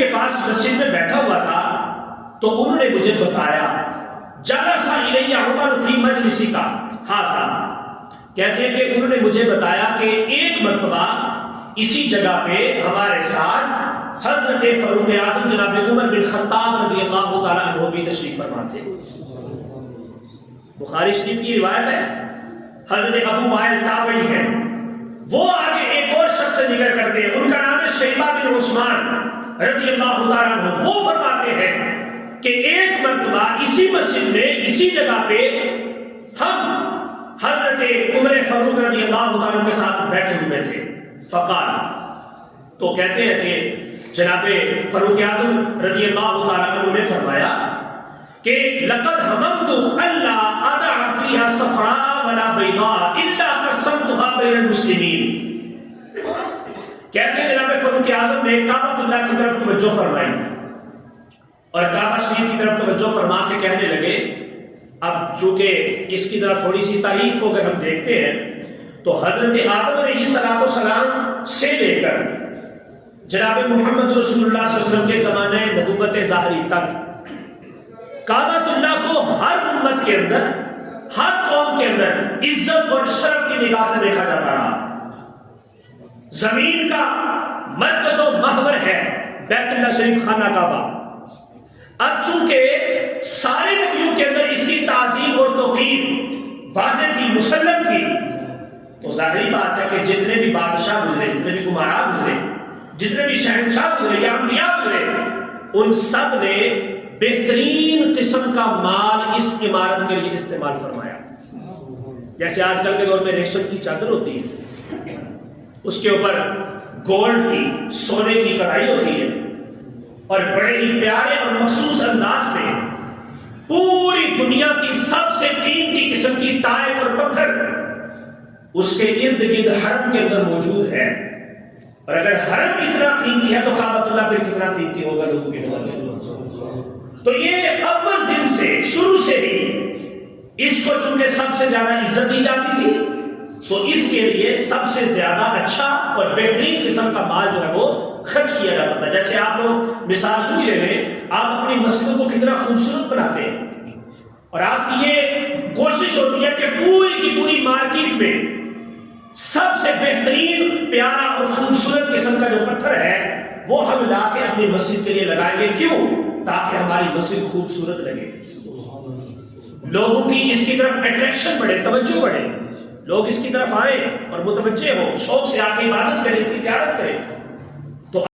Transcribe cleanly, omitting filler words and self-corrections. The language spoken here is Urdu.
کے پاس مسجد میں بیٹھا ہوا تھا تو انہوں نے مجھے بتایا، جلس الیہ عمر فی مجلسی کا ہاذا، کہتے ہیں کہ انہوں نے مجھے بتایا کہ ایک مرتبہ اسی جگہ پہ ہمارے ساتھ حضرت فاروق اعظم جناب عمر بن خطاب رضی اللہ تعالیٰ عنہ بھی تشریف فرما تھے۔ بخاری شریف کی روایت ہے، حضرت ابو وائل تابعی ہے، وہ آگے ایک اور شخص سے ذکر کرتے ہیں، ان کا نام ہے شیبہ بن عثمان رضی اللہ تعالیٰ عنہ۔ وہ فرماتے ہیں کہ ایک مرتبہ اسی مسجد میں اسی جگہ پہ ہم حضرت عمر فاروق رضی اللہ تعالیٰ کے ساتھ بیٹھے ہوئے تھے، فقال، تو کہتے ہیں کہ جناب فاروق اعظم رضی اللہ تعالیٰ عنہ نے فرمایا کہ لقد حممت الا اضع فيها صفراء ولا بيضاء الا قسمتها بين المسلمين۔ کہتے ہیں جناب فاروق اعظم نے کعبۃ اللہ کی طرف توجہ فرمائی اور کعبہ شریف کی طرف توجہ فرما کے کہنے لگے، اب چونکہ اس کی طرح تھوڑی سی تاریخ کو اگر ہم دیکھتے ہیں تو حضرت آدم علیہ السلام سے لے کر جناب محمد رسول اللہ صلی اللہ علیہ وسلم کے زمانے نبوت ظاہری تک کعبۃ اللہ کو ہر امت کے اندر، ہر قوم کے اندر عزت اور شرف کی نگاہ سے دیکھا جاتا رہا۔ زمین کا مرکز و محور ہے بیت اللہ شریف، خانہ کعبہ۔ اب چونکہ سارے نبیوں کے اندر اس کی تعظیم اور توقیر واضح تھی، مسلم تھی، تو ظاہری بات ہے کہ جتنے بھی بادشاہ گزرے، جتنے بھی کمارا گزرے، جتنے بھی شہنشاہ گزرے یا انبیاء گزرے، ان سب نے بہترین قسم کا مال اس عمارت کے لیے استعمال فرمایا۔ جیسے آج کل کے دور میں ریشم کی چادر ہوتی ہے، اس کے اوپر گولڈ کی، سونے کی کڑھائی ہوتی ہے، اور بڑے ہی پیارے اور مخصوص انداز میں پوری دنیا کی سب سے قیمتی قسم کی ٹائل اور پتھر اس کے ارد گرد حرم کے اندر موجود ہے۔ اور اگر حرم اتنا قیمتی ہے تو کعبۃ اللہ پھر کتنا قیمتی ہوگا لوگوں کے لیے۔ تو یہ اول دن سے، شروع سے ہی اس کو چونکہ سب سے زیادہ عزت دی جاتی تھی، تو اس کے لیے سب سے زیادہ اچھا اور بہترین قسم کا مال جو ہے وہ خرچ کیا جاتا تھا۔ جیسے آپ لوگ مثال یوں لے لیں، آپ اپنی مسجدوں کو کتنا خوبصورت بناتے ہیں، اور آپ کی یہ کوشش ہوتی ہے کہ پوری کی پوری مارکیٹ میں سب سے بہترین، پیارا اور خوبصورت قسم کا جو پتھر ہے وہ ہم لا کے اپنی مسجد کے لیے لگائیں گے۔ کیوں؟ تاکہ ہماری مسجد خوبصورت لگے، لوگوں کی اس کی طرف اٹریکشن بڑھے، توجہ بڑھے، لوگ اس کی طرف آئیں اور متوجہ ہوں، شوق سے آ کے عبادت کریں، اس کی زیارت کریں۔